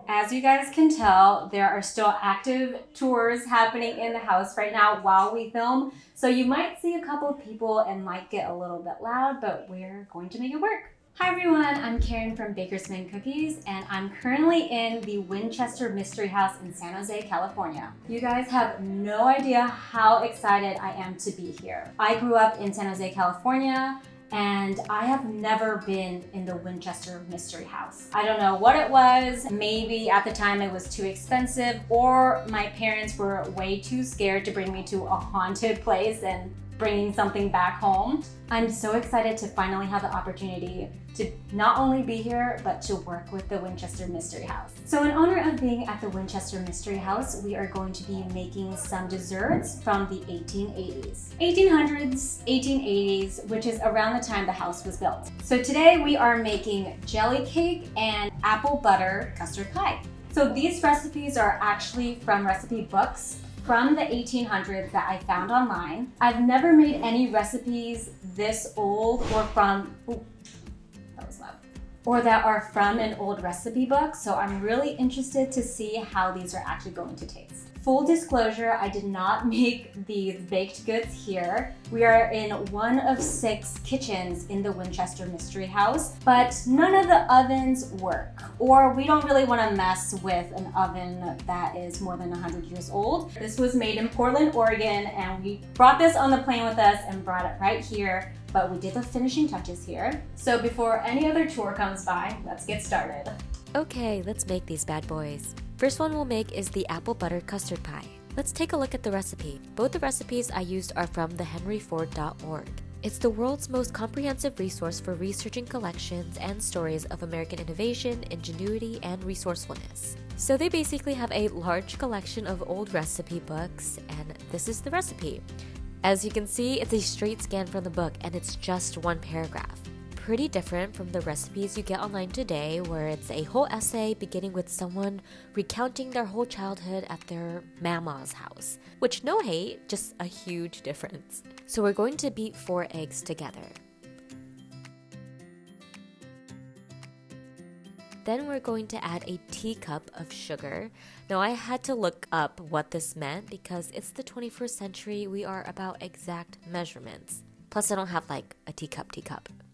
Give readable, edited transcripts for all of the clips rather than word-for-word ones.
As you guys can tell, there are still active tours happening in the house right now while we film. So you might see a couple of people and might get a little bit loud, but we're going to make it work. Hi everyone, I'm Karen from Bakersman Cookies, and I'm currently in the Winchester Mystery House in San Jose, California. You guys have no idea how excited I am to be here. I grew up in San Jose, California, and I have never been in the Winchester Mystery House. I don't know what it was. Maybe at the time it was too expensive, or my parents were way too scared to bring me to a haunted place and bringing something back home. I'm so excited to finally have the opportunity to not only be here, but to work with the Winchester Mystery House. So in honor of being at the Winchester Mystery House, we are going to be making some desserts from the 1880s. 1800s, 1880s, which is around the time the house was built. So today we are making jelly cake and apple butter custard pie. So these recipes are actually from recipe books from the 1800s that I found online. I've never made any recipes this old or that are from an old recipe book, so I'm really interested to see how these are actually going to taste. Full disclosure, I did not make these baked goods here. We are in one of 6 kitchens in the Winchester Mystery House, but none of the ovens work, or we don't really want to mess with an oven that is more than 100 years old. This was made in Portland, Oregon, and we brought this on the plane with us and brought it right here, but we did the finishing touches here. So before any other tour comes by, let's get started. Okay, let's make these bad boys. First one we'll make is the apple butter custard pie. Let's take a look at the recipe. Both the recipes I used are from thehenryford.org. It's the world's most comprehensive resource for researching collections and stories of American innovation, ingenuity, and resourcefulness. So they basically have a large collection of old recipe books, and this is the recipe. As you can see, it's a straight scan from the book, and it's just one paragraph. Pretty different from the recipes you get online today, where it's a whole essay beginning with someone recounting their whole childhood at their mama's house. Which, no hate, just a huge difference. So we're going to beat 4 eggs together. Then we're going to add a teacup of sugar. Now I had to look up what this meant because it's the 21st century, we are about exact measurements. Plus I don't have like a teacup.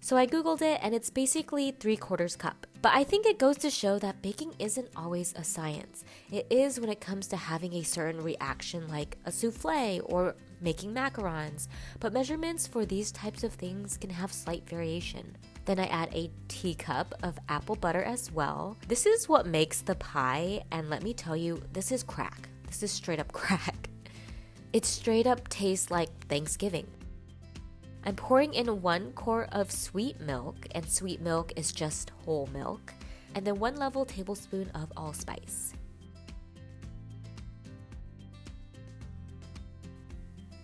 So I googled it and it's basically 3/4 cup. But I think it goes to show that baking isn't always a science. It is when it comes to having a certain reaction like a souffle or making macarons. But measurements for these types of things can have slight variation. Then I add a teacup of apple butter as well. This is what makes the pie, and let me tell you, this is crack. This is straight up crack. It straight up tastes like Thanksgiving. I'm pouring in 1 quart of sweet milk, and sweet milk is just whole milk, and then 1 level tablespoon of allspice.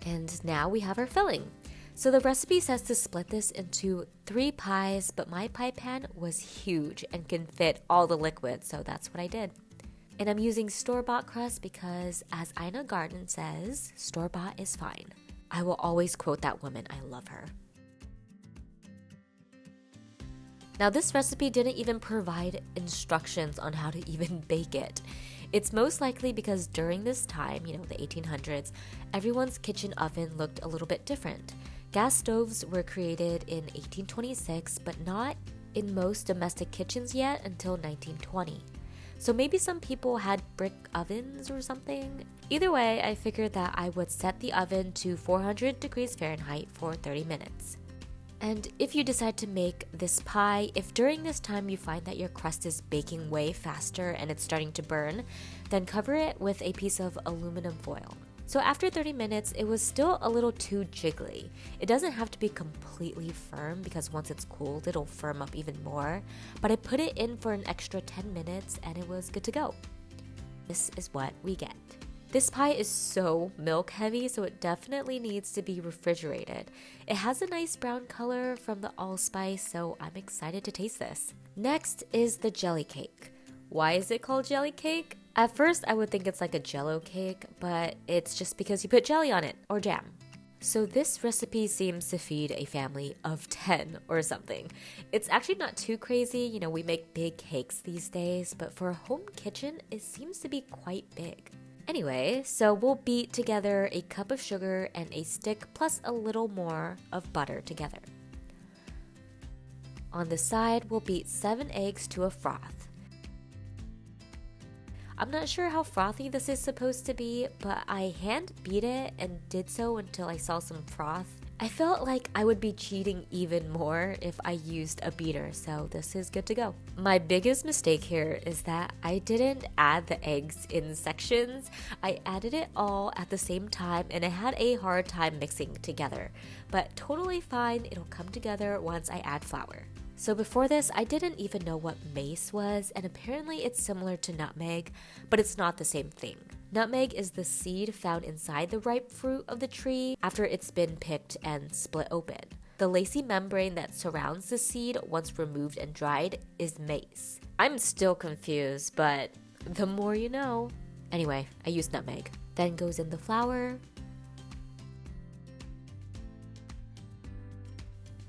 And now we have our filling. So the recipe says to split this into 3 pies, but my pie pan was huge and can fit all the liquid, so that's what I did. And I'm using store-bought crust because, as Ina Garten says, store-bought is fine. I will always quote that woman, I love her. Now this recipe didn't even provide instructions on how to even bake it. It's most likely because during this time, the 1800s, everyone's kitchen oven looked a little bit different. Gas stoves were created in 1826, but not in most domestic kitchens yet until 1920. So maybe some people had brick ovens or something. Either way, I figured that I would set the oven to 400 degrees Fahrenheit for 30 minutes. And if you decide to make this pie, if during this time you find that your crust is baking way faster and it's starting to burn, then cover it with a piece of aluminum foil. So after 30 minutes, it was still a little too jiggly. It doesn't have to be completely firm because once it's cooled, it'll firm up even more. But I put it in for an extra 10 minutes and it was good to go. This is what we get. This pie is so milk heavy, so it definitely needs to be refrigerated. It has a nice brown color from the allspice, so I'm excited to taste this. Next is the jelly cake. Why is it called jelly cake? At first, I would think it's like a jello cake, but it's just because you put jelly on it, or jam. So this recipe seems to feed a family of 10 or something. It's actually not too crazy, you know, we make big cakes these days, but for a home kitchen, it seems to be quite big. Anyway, so we'll beat together a cup of sugar and a stick plus a little more of butter together. On the side, we'll beat 7 eggs to a froth. I'm not sure how frothy this is supposed to be, but I hand beat it and did so until I saw some froth. I felt like I would be cheating even more if I used a beater, so this is good to go. My biggest mistake here is that I didn't add the eggs in sections. I added it all at the same time and I had a hard time mixing together. But totally fine, it'll come together once I add flour. So before this, I didn't even know what mace was, and apparently it's similar to nutmeg, but it's not the same thing. Nutmeg is the seed found inside the ripe fruit of the tree after it's been picked and split open. The lacy membrane that surrounds the seed once removed and dried is mace. I'm still confused, but the more you know. Anyway, I used nutmeg. Then goes in the flour.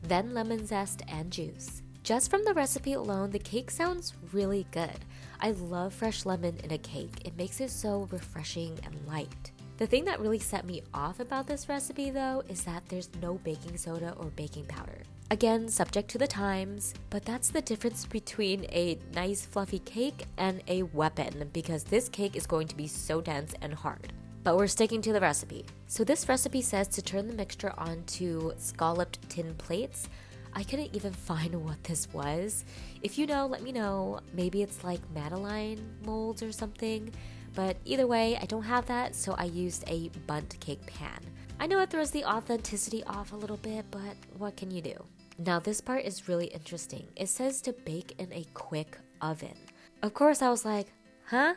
Then lemon zest and juice. Just from the recipe alone, the cake sounds really good. I love fresh lemon in a cake. It makes it so refreshing and light. The thing that really set me off about this recipe though is that there's no baking soda or baking powder. Again, subject to the times, but that's the difference between a nice fluffy cake and a weapon, because this cake is going to be so dense and hard. But we're sticking to the recipe. So this recipe says to turn the mixture onto scalloped tin plates. I couldn't even find what this was. If you know, let me know. Maybe it's like Madeline molds or something. But either way, I don't have that, so I used a bundt cake pan. I know it throws the authenticity off a little bit, but what can you do? Now this part is really interesting. It says to bake in a quick oven. Of course I was like, huh?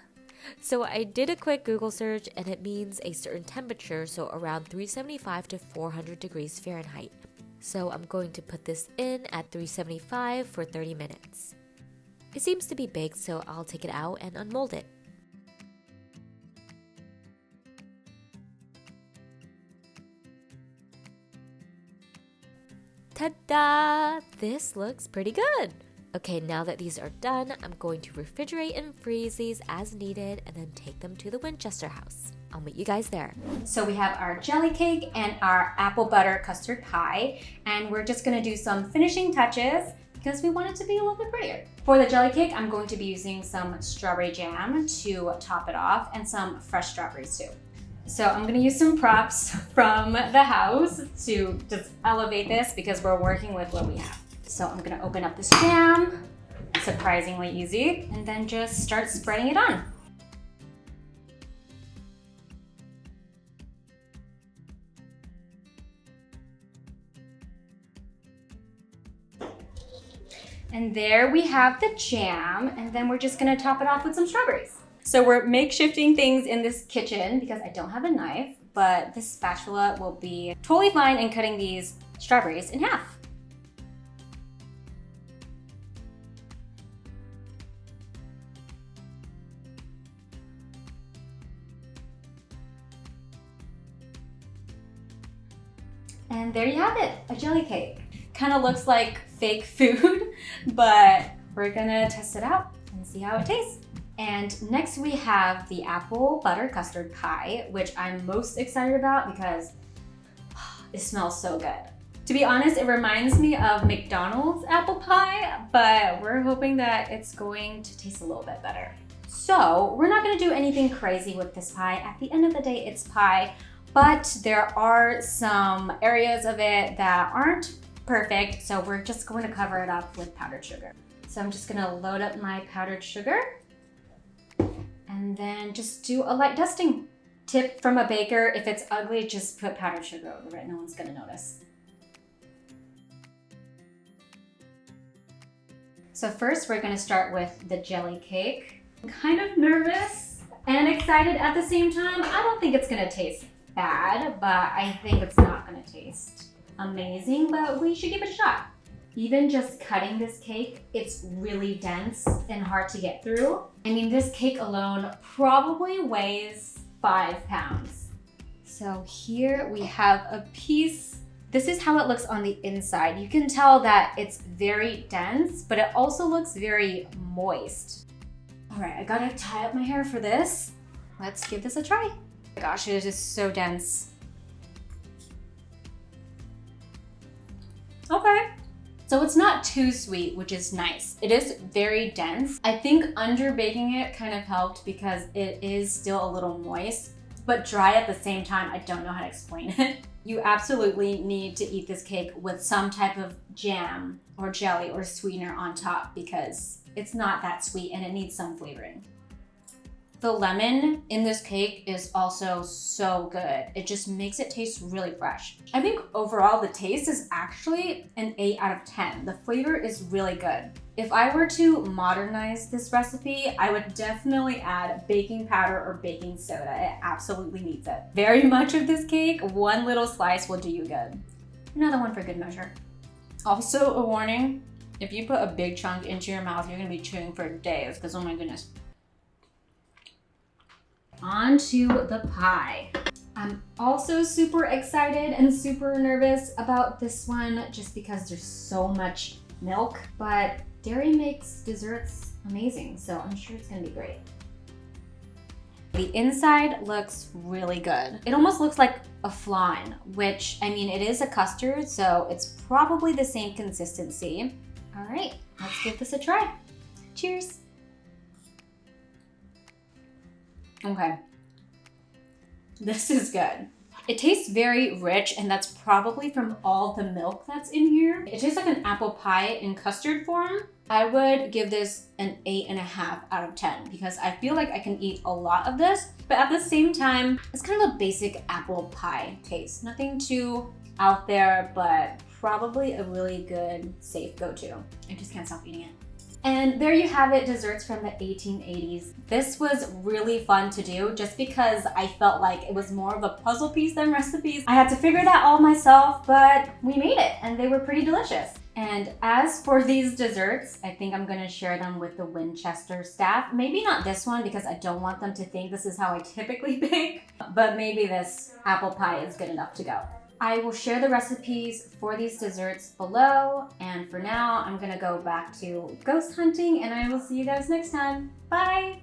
So I did a quick Google search and it means a certain temperature, so around 375 to 400 degrees Fahrenheit. So I'm going to put this in at 375 for 30 minutes. It seems to be baked, so I'll take it out and unmold it. Ta-da! This looks pretty good! Okay, now that these are done, I'm going to refrigerate and freeze these as needed and then take them to the Winchester house. I'll meet you guys there. So we have our jelly cake and our apple butter custard pie, and we're just gonna do some finishing touches because we want it to be a little bit prettier. For the jelly cake, I'm going to be using some strawberry jam to top it off and some fresh strawberries too. So I'm gonna use some props from the house to just elevate this because we're working with what we have. So I'm gonna open up this jam, surprisingly easy, and then just start spreading it on. And there we have the jam, and then we're just gonna top it off with some strawberries. So we're makeshifting things in this kitchen because I don't have a knife, but this spatula will be totally fine in cutting these strawberries in half. And there you have it, a jelly cake. Kind of looks like fake food, but we're gonna test it out and see how it tastes. And next we have the apple butter custard pie, which I'm most excited about because it smells so good. To be honest, it reminds me of McDonald's apple pie, but we're hoping that it's going to taste a little bit better. So we're not gonna do anything crazy with this pie. At the end of the day, it's pie. But there are some areas of it that aren't perfect, so we're just going to cover it up with powdered sugar. So I'm just gonna load up my powdered sugar and then just do a light dusting. Tip from a baker, if it's ugly, just put powdered sugar over it. No one's gonna notice. So first we're gonna start with the jelly cake. I'm kind of nervous and excited at the same time. I don't think it's gonna taste bad, but I think it's not gonna taste amazing, but we should give it a shot. Even just cutting this cake, it's really dense and hard to get through. I mean, this cake alone probably weighs 5 pounds. So here we have a piece. This is how it looks on the inside. You can tell that it's very dense, but it also looks very moist. All right, I gotta tie up my hair for this. Let's give this a try. Oh my gosh, it is just so dense. Okay. So it's not too sweet, which is nice. It is very dense. I think under baking it kind of helped because it is still a little moist, but dry at the same time. I don't know how to explain it. You absolutely need to eat this cake with some type of jam or jelly or sweetener on top because it's not that sweet and it needs some flavoring. The lemon in this cake is also so good. It just makes it taste really fresh. I think overall the taste is actually an 8 out of 10. The flavor is really good. If I were to modernize this recipe, I would definitely add baking powder or baking soda. It absolutely needs it. Very much of this cake, one little slice will do you good. Another one for good measure. Also a warning, if you put a big chunk into your mouth, you're gonna be chewing for days because oh my goodness. On to the pie. I'm also super excited and super nervous about this one just because there's so much milk, but dairy makes desserts amazing, so I'm sure it's gonna be great. The inside looks really good. It almost looks like a flan, which, I mean, it is a custard, so it's probably the same consistency. All right, let's give this a try. Cheers. Okay, this is good. It tastes very rich, and that's probably from all the milk that's in here. It tastes like an apple pie in custard form. I would give this an 8.5 out of 10 because I feel like I can eat a lot of this, but at the same time, it's kind of a basic apple pie taste. Nothing too out there, but probably a really good, safe go-to. I just can't stop eating it. And there you have it, desserts from the 1880s. This was really fun to do just because I felt like it was more of a puzzle piece than recipes. I had to figure that all myself, but we made it and they were pretty delicious. And as for these desserts, I think I'm gonna share them with the Winchester staff. Maybe not this one because I don't want them to think this is how I typically bake, but maybe this apple pie is good enough to go. I will share the recipes for these desserts below, and for now, I'm gonna go back to ghost hunting, and I will see you guys next time. Bye!